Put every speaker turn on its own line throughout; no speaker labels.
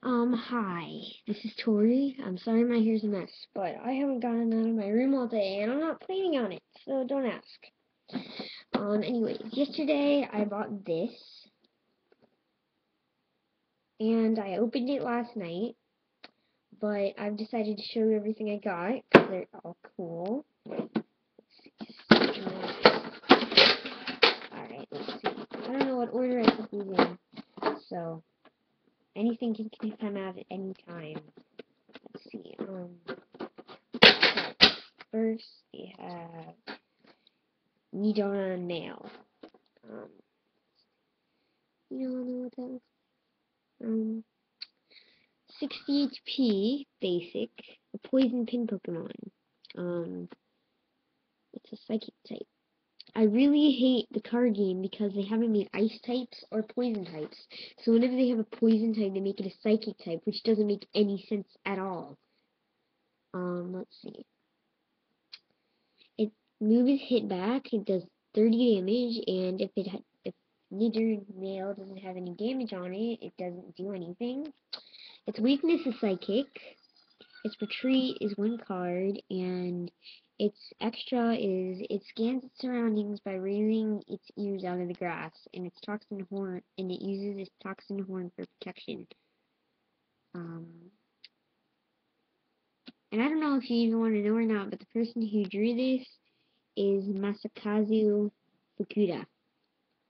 Hi. This is Tori. I'm sorry my hair's a mess, but I haven't gotten out of my room all day, and I'm not planning on it, so don't ask. Anyways, yesterday I bought this, and I opened it last night, but I've decided to show you everything I got, because they're all cool. Alright, let's see. I don't know what order I put these in, so anything can come out at any time. Let's see, first we have needle and nail. You don't know what that looks like? 60 HP, basic, a poison pin Pokemon. It's a psychic type. I really hate the card game because they haven't made ice types or poison types. So whenever they have a poison type, they make it a psychic type, which doesn't make any sense at all. Let's see. It moves hit back, it does 30 damage, and if neither nail doesn't have any damage on it, it doesn't do anything. Its weakness is psychic. Its retreat is one card, and its extra is it scans its surroundings by raising its ears out of the grass, and its toxin horn, and it uses its toxin horn for protection. And I don't know if you even want to know or not, but the person who drew this is Masakazu Fukuda.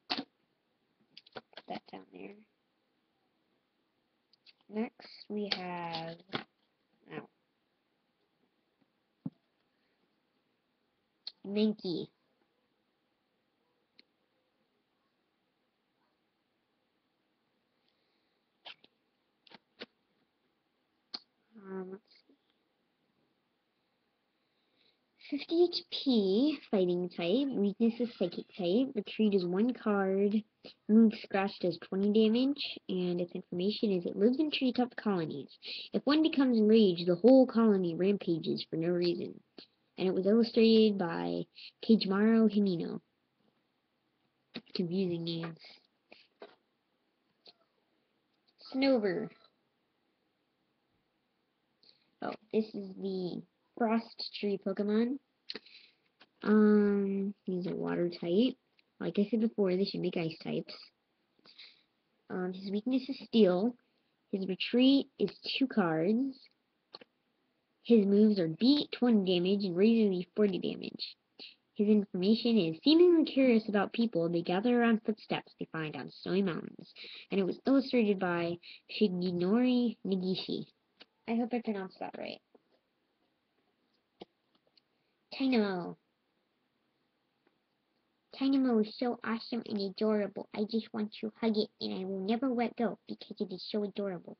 Put that down there. Next, we have Mankey. Let's see. 50 HP, fighting type. Weakness is psychic type. Retreat is one card. Move scratch does 20 damage. And its information is it lives in treetop colonies. If one becomes enraged, the whole colony rampages for no reason. And it was illustrated by Kejimaro Himino. Confusing names. Snover. Oh, this is the Frost Tree Pokemon. He's a water type. Like I said before, they should make ice types. His weakness is steel. His retreat is 2 cards. His moves are beat 20 damage and razor 40 damage. His information is seemingly curious about people. They gather around footsteps they find on snowy mountains. And it was illustrated by Shigenori Negishi. I hope I pronounced that right. Dynamo. Dynamo is so awesome and adorable. I just want to hug it, and I will never let go because it is so adorable.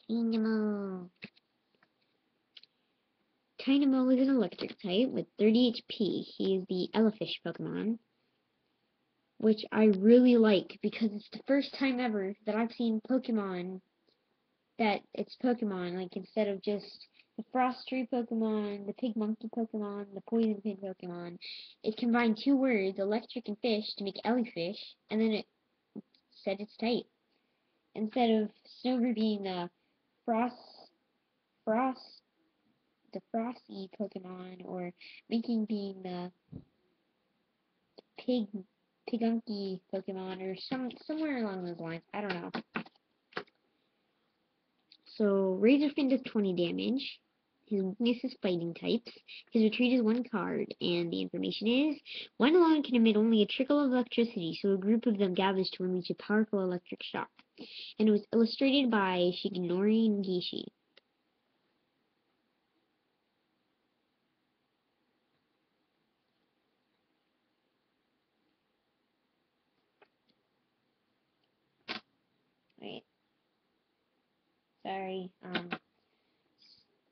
Dynamo. Dynamo is an electric type with 30 HP. He is the Elefish Pokemon, which I really like because it's the first time ever that I've seen Pokemon that it's Pokemon, like instead of just the Frost Tree Pokemon, the Pig Monkey Pokemon, the Poison Pin Pokemon. It combined 2 words, electric and fish, to make Elefish, and then it said its type. Instead of Snover being the frost, the frosty Pokemon, or Minky being the pigunky Pokemon, or somewhere along those lines. I don't know. So Razorfin does 20 damage. His weakness is fighting types. His retreat is 1 card, and the information is one alone can emit only a trickle of electricity, so a group of them gathers to unleash a powerful electric shock. And it was illustrated by Shigenori Negishi. Wait. Sorry,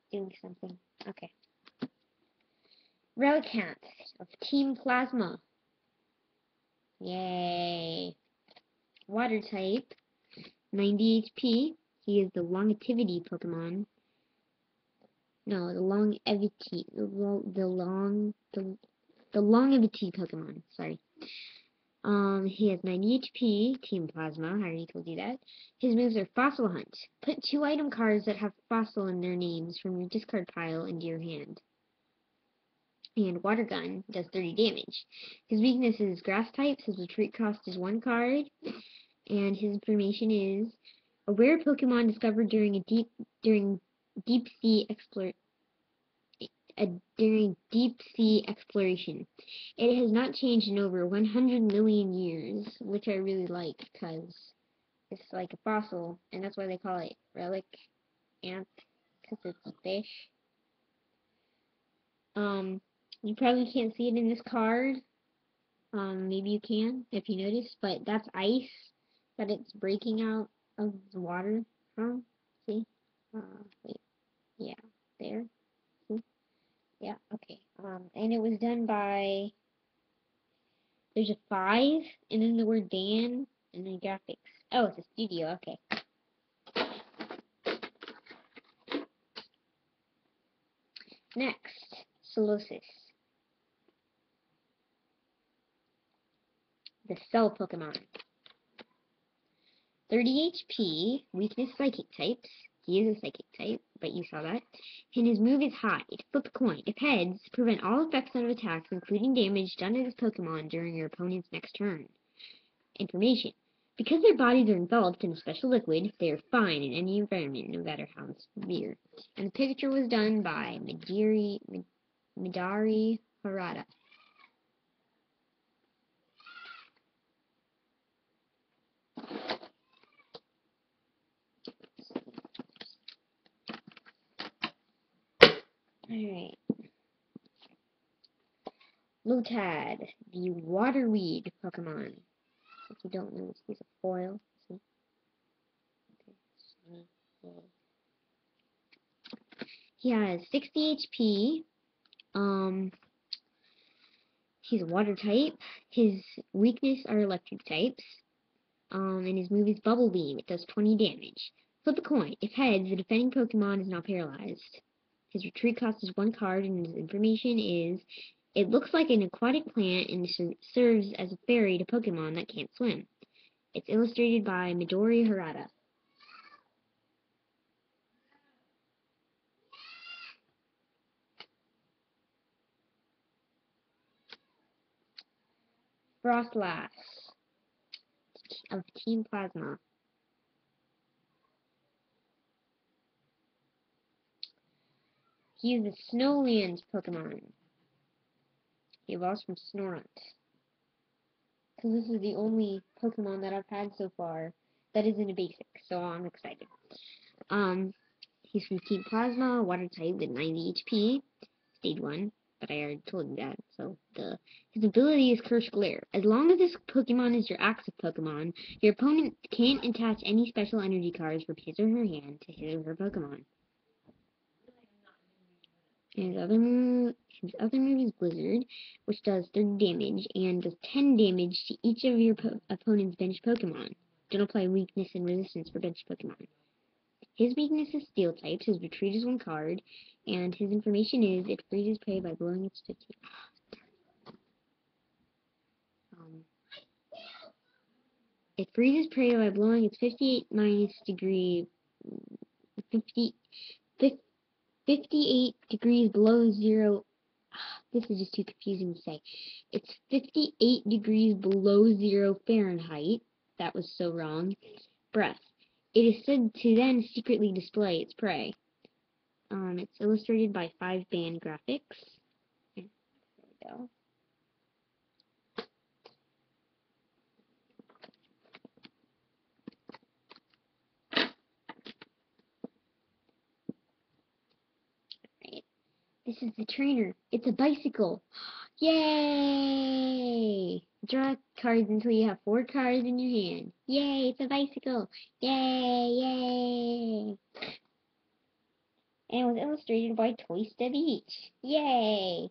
doing something. Okay. Relicanth of Team Plasma. Yay. Water type, 90 HP. He is the longevity Pokemon. No, the longevity. The longevity Pokemon. Sorry. He has 90 HP, Team Plasma, I already told you that. His moves are Fossil Hunt. Put 2 item cards that have Fossil in their names from your discard pile into your hand. And Water Gun does 30 damage. His weakness is Grass types, his retreat cost is 1 card, and his information is a rare Pokemon discovered during deep sea exploration. It has not changed in over 100 million years, which I really like because it's like a fossil, and that's why they call it relic ant, because it's a fish. You probably can't see it in this card. Maybe you can if you notice, but that's ice that it's breaking out of the water from. See? Wait, yeah, there. See? Yeah, okay. And it was done by, there's a 5, and then the word Dan, and then graphics. Oh, it's a studio, okay. Next, Solosis. The Cell Pokemon. 30 HP, weakness Psychic types. He is a Psychic type, but you saw that. And his move is Hide. Flip a coin. If heads, prevent all effects of attacks, including damage done to this Pokemon during your opponent's next turn. Information. Because their bodies are enveloped in a special liquid, they are fine in any environment, no matter how severe. And the picture was done by Midari Harada. Alright. Lotad, the Waterweed Pokemon. If you don't know, he's a foil. See? Okay. He has 60 HP. He's a water type. His weakness are electric types. And his move is Bubble Beam. It does 20 damage. Flip a coin. If heads, the defending Pokemon is not paralyzed. His retreat cost is 1 card, and his information is, it looks like an aquatic plant and serves as a fairy to Pokemon that can't swim. It's illustrated by Midori Harada. Frostlass of Team Plasma. He is a Snowlands Pokemon. He evolves from Snorunt. Because this is the only Pokemon that I've had so far that isn't a basic, so I'm excited. He's from Team Plasma, water type with 90 HP, stage 1, but I already told you that, so his ability is Curse Glare. As long as this Pokemon is your active Pokemon, your opponent can't attach any special energy cards from his or her hand to his or her Pokemon. And his other move is Blizzard, which does 30 damage and does 10 damage to each of your opponent's bench Pokemon. Don't apply weakness and resistance for bench Pokemon. His weakness is Steel types, his retreat is 1 card, and his information is it freezes prey by blowing its 50. It freezes prey by blowing its 58 minus degree 50 58 degrees below 0. This is just too confusing to say. It's 58 degrees below 0 Fahrenheit. That was so wrong. Breath. It is said to then secretly display its prey. It's illustrated by 5-band graphics. There we go. Right. This is the trainer. It's a bicycle. Yay! Draw cards until you have 4 cards in your hand. Yay, it's a bicycle. Yay, yay. And it was illustrated by Toy Beach. Yay!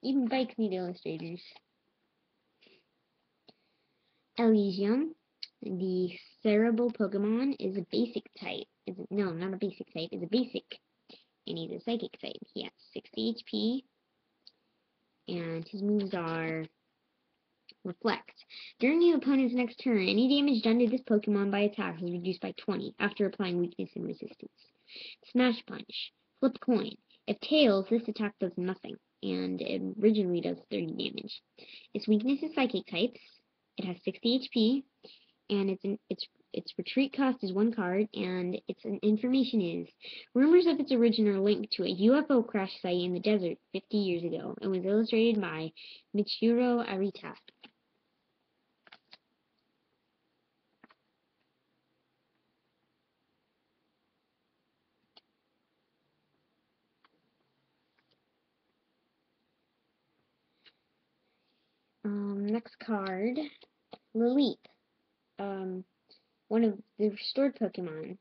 Even bikes need illustrators. Elysium, the cerebral Pokemon, is a basic type. No, not a basic type. It's a basic. And he's a psychic type. He has 60 HP. And his moves are Reflect. During the opponent's next turn, any damage done to this Pokemon by attack is reduced by 20 after applying weakness and resistance. Smash Punch. Flip coin. If tails, this attack does nothing, and it originally does 30 damage. Its weakness is Psychic types. It has 60 HP, and its retreat cost is 1 card, and its information is: rumors of its origin are linked to a UFO crash site in the desert 50 years ago, and was illustrated by Michiru Arita. Next card, Lilith. One of the restored Pokemon.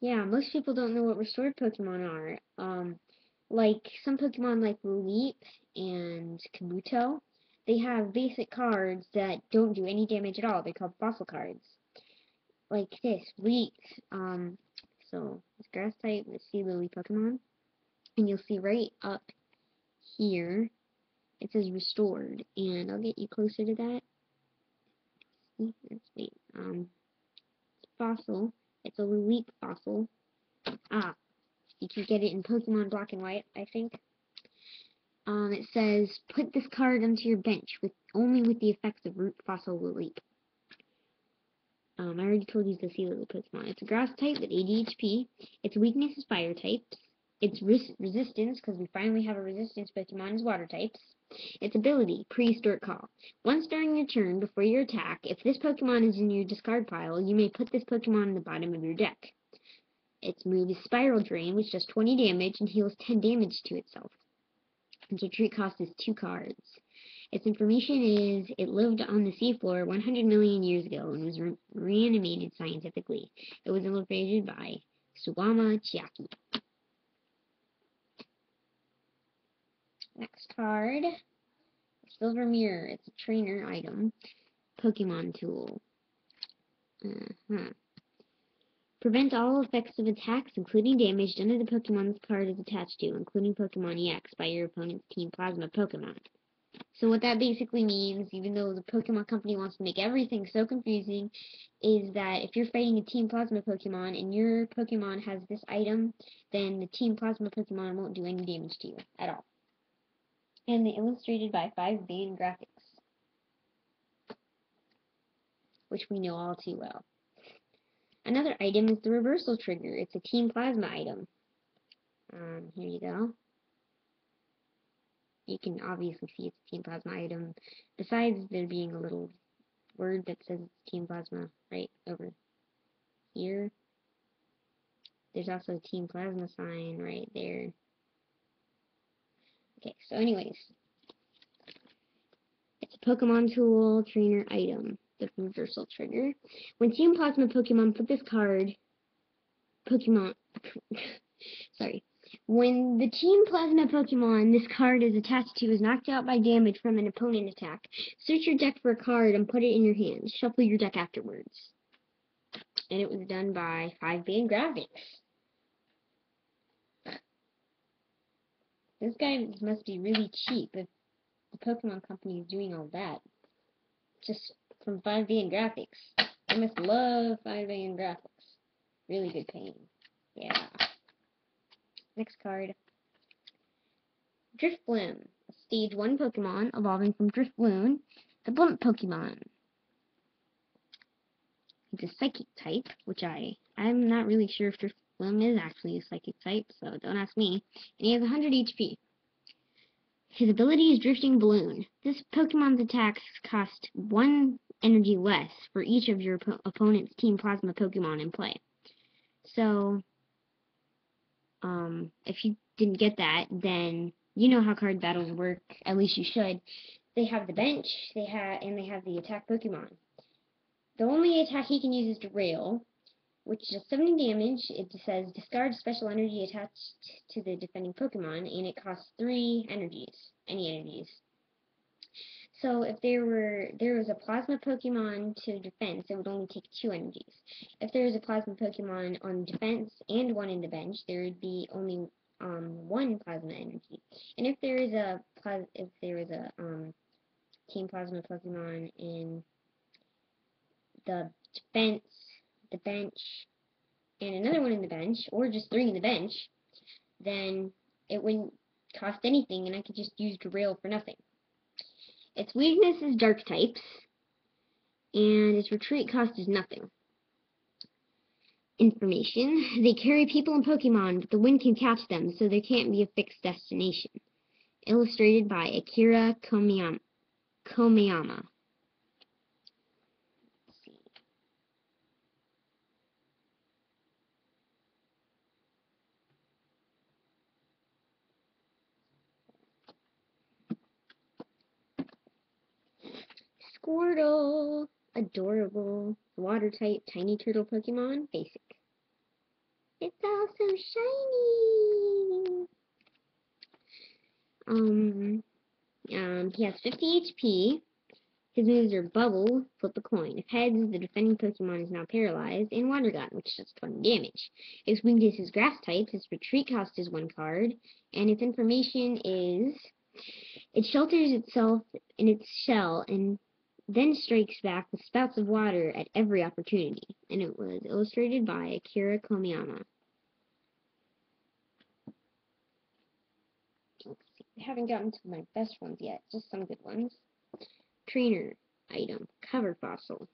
Yeah, most people don't know what restored Pokemon are. Like some Pokemon like Lilith and Kabuto, they have basic cards that don't do any damage at all. They're called fossil cards. Like this, Leaf. So it's grass type, let's see Lily Pokemon. And you'll see right up here, it says restored. And I'll get you closer to that. Let's wait. It's fossil. It's a Lilith fossil. You can get it in Pokemon Black and White, I think. It says, put this card onto your bench only with the effects of Root Fossil Lilith. I already told you the Sea Lily Pokemon. It's a grass type with 80 HP. Its weakness is fire types. Its resistance, because we finally have a resistance Pokemon, is water types. Its ability, Prehistoric Call. Once during your turn, before your attack, if this Pokemon is in your discard pile, you may put this Pokemon in the bottom of your deck. Its move is Spiral Drain, which does 20 damage and heals 10 damage to itself. Its retreat cost is 2 cards. Its information is, it lived on the seafloor 100 million years ago and was reanimated scientifically. It was illustrated by Suwama Chiaki. Next card, Silver Mirror. It's a trainer item. Pokemon tool. Prevent all effects of attacks, including damage done to the Pokemon this card is attached to, including Pokemon EX, by your opponent's Team Plasma Pokemon. So what that basically means, even though the Pokemon Company wants to make everything so confusing, is that if you're fighting a Team Plasma Pokemon and your Pokemon has this item, then the Team Plasma Pokemon won't do any damage to you at all. And they're illustrated by 5-band graphics, which we know all too well. Another item is the Reversal Trigger. It's a Team Plasma item. Here you go. You can obviously see it's a Team Plasma item, besides there being a little word that says it's Team Plasma right over here. There's also a Team Plasma sign right there. Okay, so anyways, it's a Pokemon tool trainer item, the Reversal Trigger. When Team Plasma Pokemon put this card, When the Team Plasma Pokemon this card is attached to is knocked out by damage from an opponent attack, search your deck for a card and put it in your hand. Shuffle your deck afterwards. And it was done by 5-band graphics. This guy must be really cheap if the Pokemon Company is doing all that. Just from 5-band graphics. I must love 5-band graphics. Really good painting. Yeah. Next card. Drifloon, a Stage 1 Pokemon evolving from Drifloon, the Blunt Pokemon. It's a Psychic type, which I'm not really sure if Drifloon is actually a Psychic type, so don't ask me. And he has 100 HP. His ability is Drifting Balloon. This Pokemon's attacks cost 1 energy less for each of your opponent's Team Plasma Pokemon in play. So, if you didn't get that, then you know how card battles work. At least you should. They have the bench, they have the attack Pokemon. The only attack he can use is Derail, which does 70 damage. It says discard special energy attached to the defending Pokemon, and it costs 3 energies, any energies. So if there was a Plasma Pokemon to defense, it would only take 2 energies. If there was a Plasma Pokemon on defense and 1 in the bench, there would be only one plasma energy. And if there is a Team Plasma Pokemon in the defense, the bench, and another one in the bench, or just 3 in the bench, then it wouldn't cost anything, and I could just use Derail for nothing. Its weakness is Dark types, and its retreat cost is nothing. Information: they carry people and Pokemon, but the wind can catch them, so there can't be a fixed destination. Illustrated by Akira Komiyama. Squirtle, adorable, water type, tiny turtle Pokemon, basic. It's all so shiny. He has 50 HP. His moves are Bubble, Flip a Coin. If heads, the defending Pokemon is now paralyzed, and Water Gun, which does 20 damage. Its weakness is Grass type. Its retreat cost is 1 card, and its information is it shelters itself in its shell and then strikes back with spouts of water at every opportunity. And it was illustrated by Akira Komiyama. Let's see. I haven't gotten to my best ones yet, just some good ones. Trainer item, cover fossil.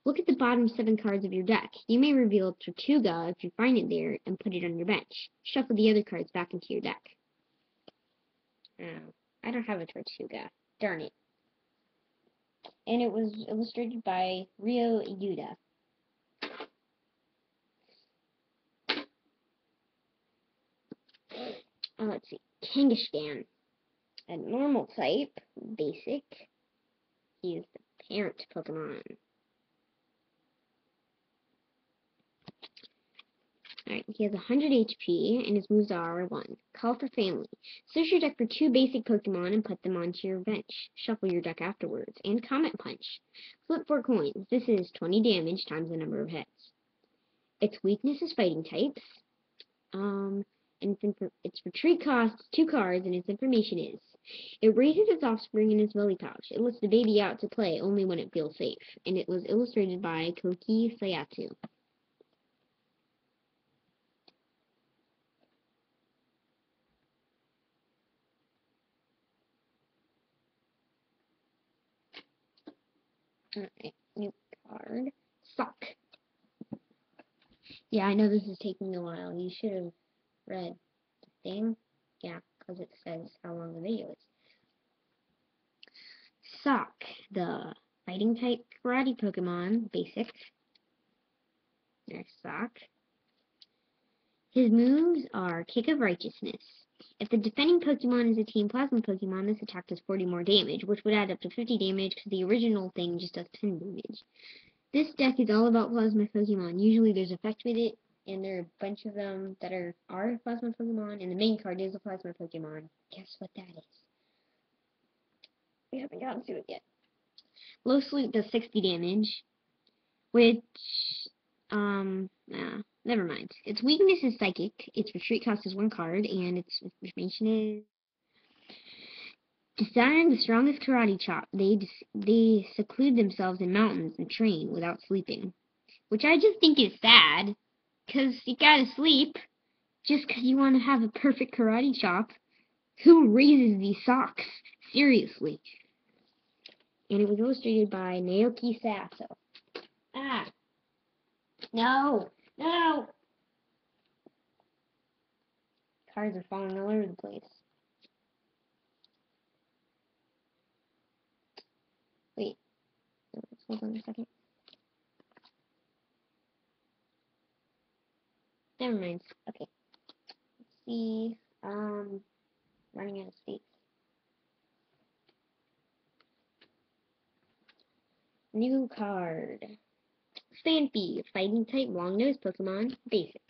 Look at the bottom 7 cards of your deck. You may reveal Tortuga if you find it there and put it on your bench. Shuffle the other cards back into your deck. Oh, I don't have a Tortuga. Darn it. And it was illustrated by Ryo Yuda. Let's see. Kangaskhan. A normal type, basic. He is the parent Pokemon. Alright, he has 100 HP, and his moves are 1. Call for family. Search your deck for 2 basic Pokemon and put them onto your bench. Shuffle your deck afterwards. And Comet Punch. Flip 4 coins. This is 20 damage times the number of heads. Its weakness is fighting types. And its retreat costs 2 cards, and its information is it raises its offspring in its belly pouch. It lets the baby out to play only when it feels safe. And it was illustrated by Koki Sayatu. Alright, new card. Sock. Yeah, I know this is taking a while. You should have read the thing. Yeah, because it says how long the video is. Sock, the fighting type karate Pokemon, basic. There's Sock. His moves are Kick of Righteousness. If the defending Pokemon is a Team Plasma Pokemon, this attack does 40 more damage, which would add up to 50 damage because the original thing just does 10 damage. This deck is all about Plasma Pokemon. Usually there's effect with it, and there are a bunch of them that are Plasma Pokemon, and the main card is a Plasma Pokemon. Guess what that is? We haven't gotten to it yet. Low Sleep does 60 damage, which, never mind. Its weakness is Psychic, its retreat cost is 1 card, and its information is desiring the strongest karate chop. They seclude themselves in mountains and train without sleeping. Which I just think is sad, because you gotta sleep just because you want to have a perfect karate chop. Who raises these socks? Seriously. And it was illustrated by Naoki Sato. Ah. No. No. Cards are falling all over the place. Wait. Hold on a second. Never mind. Okay. Let's see. Running out of space. New card. Stampy, fighting type, long-nosed Pokemon, basic.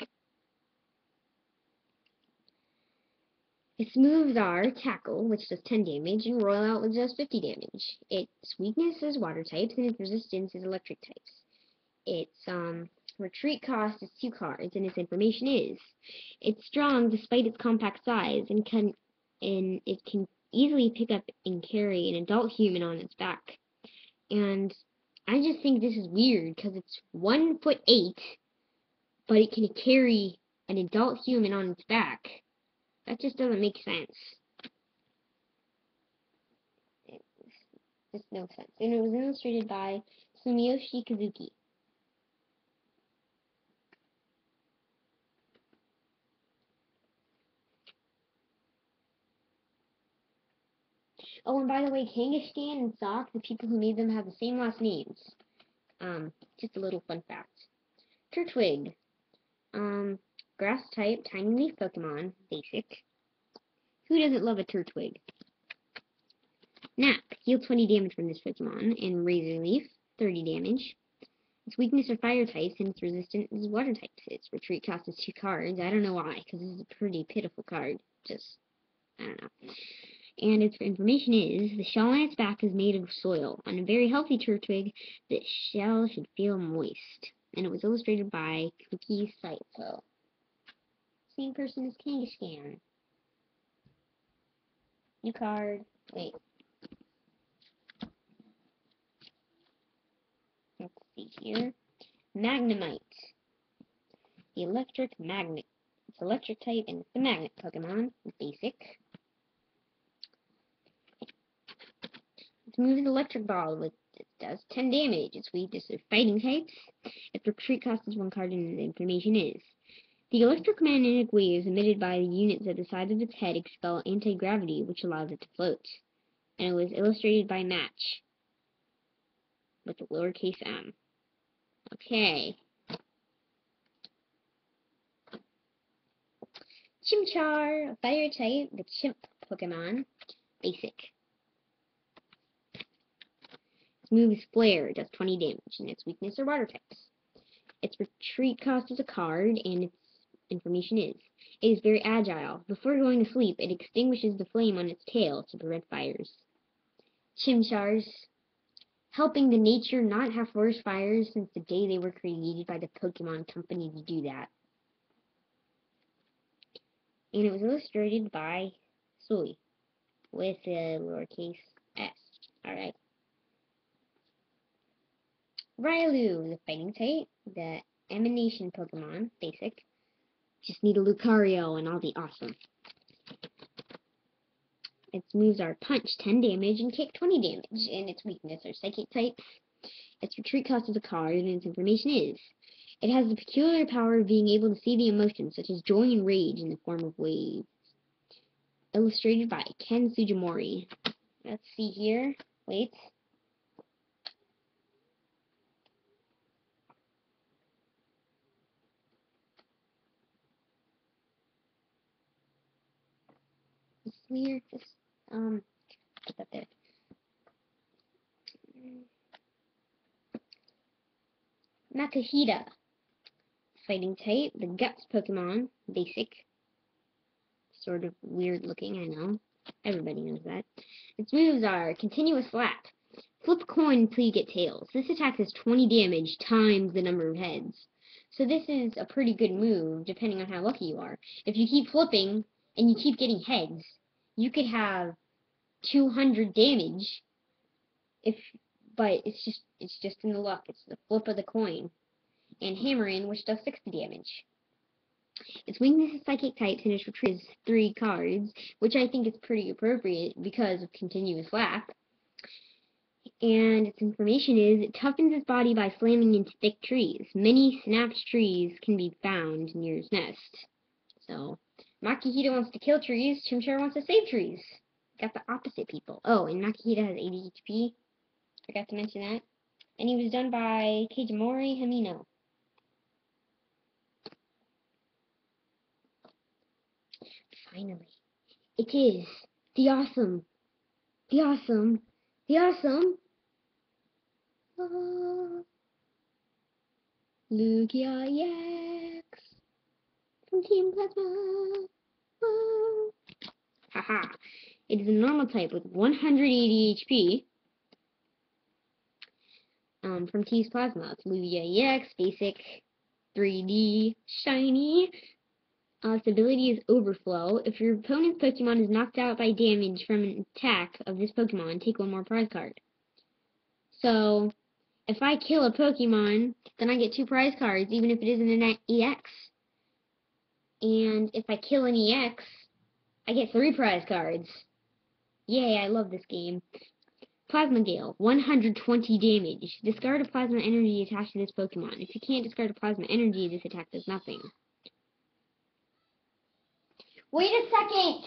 Its moves are Tackle, which does 10 damage, and Royal Out, which does 50 damage. Its weakness is water types, and its resistance is electric types. Its Retreat cost is 2 cards, and its information is it's strong despite its compact size, and it can easily pick up and carry an adult human on its back. And I just think this is weird because it's 1'8", but it can carry an adult human on its back. That just doesn't make sense. It just no sense. And it was illustrated by Sumiyoshi Kazuki. Oh, and by the way, Kangaskhan and Sock, the people who made them have the same last names. Just a little fun fact. Turtwig. Grass type, tiny leaf Pokemon, basic. Who doesn't love a Turtwig? Nap. Heal 20 damage from this Pokemon, and Razor Leaf, 30 damage. Its weakness are fire types, and its resistance is water types. Its retreat cost is 2 cards. I don't know why, because this is a pretty pitiful card. Just, I don't know. And its information is, the shell on its back is made of soil. On a very healthy Turtwig, the shell should feel moist. And it was illustrated by Cookie Saito. Same person as Kangaskhan. New card. Wait. Let's see here. Magnemite. The electric magnet. It's electric type and it's the magnet Pokemon. Basic. Its move is electric ball, which it does 10 damage. Its weakness are fighting types. Its retreat cost is 1 card, and the information is the electromagnetic waves emitted by the units at the sides of its head expel anti-gravity, which allows it to float. And it was illustrated by Match with the lowercase m. Okay. Chimchar, a fire type, the chimp Pokemon, basic. Its move is Flare, it does 20 damage, and its weakness are water types. Its retreat cost is a card, and its information is it is very agile. Before going to sleep, it extinguishes the flame on its tail to prevent fires. Chimchars, helping the nature not have forest fires since the day they were created by the Pokemon Company to do that. And it was illustrated by Sui with a lowercase s. Alright. Railu, the fighting type, the emanation Pokemon, basic. Just need a Lucario and I'll be awesome. Its moves are Punch, 10 damage, and Kick, 20 damage, and its weakness are Psychic types. Its retreat cost is a card, and its information is it has the peculiar power of being able to see the emotions, such as joy and rage, in the form of waves. Illustrated by Ken Sujimori. Let's see here. Wait. It's weird. Just, put that there. Nakahita. Fighting type, the Guts Pokemon, basic. Sort of weird looking, I know. Everybody knows that. Its moves are Continuous Slap. Flip a coin until you get tails. This attack has 20 damage times the number of heads. So this is a pretty good move, depending on how lucky you are. If you keep flipping, and you keep getting heads, you could have 200 damage, but it's just in the luck. It's the flip of the coin. And Hammering, which does 60 damage. Its weakness is Psychic types, and its retreat is 3 cards, which I think is pretty appropriate because of Continuous Slap. And its information is it toughens its body by slamming into thick trees. Many snapped trees can be found near its nest. So, Makihita wants to kill trees, Chimchar wants to save trees. Got the opposite people. Oh, and Makihita has 80 HP. Forgot to mention that. And he was done by Keijimori Hamino. Finally, it is the awesome, Lugia EX from Team Plasma. Haha. It is a normal type with 180 HP. From Team Plasma. It's Lugia EX, basic. 3D shiny. Its ability is Overflow. If your opponent's Pokemon is knocked out by damage from an attack of this Pokemon, take one more prize card. So, if I kill a Pokemon, then I get 2 prize cards, even if it isn't an EX. And if I kill an EX, I get 3 prize cards. Yay, I love this game. Plasma Gale, 120 damage. Discard a Plasma Energy attached to this Pokemon. If you can't discard a Plasma Energy, this attack does nothing. Wait a second!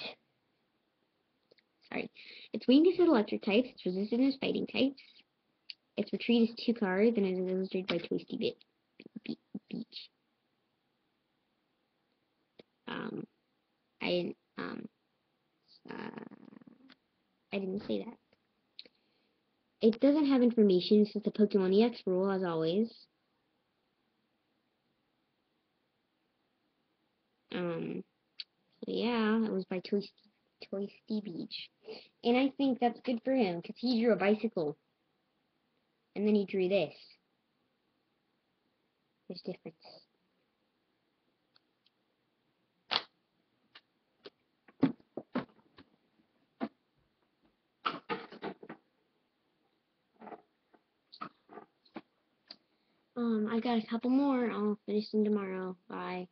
Sorry. Its weakness is electric types, its resistance is fighting types. Its retreat is 2 cards, and it is illustrated by Twisty Beach. I didn't say that. It doesn't have information since the Pokemon EX rule, as always. So yeah, it was by Twisty Beach. And I think that's good for him, because he drew a bicycle. And then he drew this. There's difference. I got a couple more. I'll finish them tomorrow. Bye.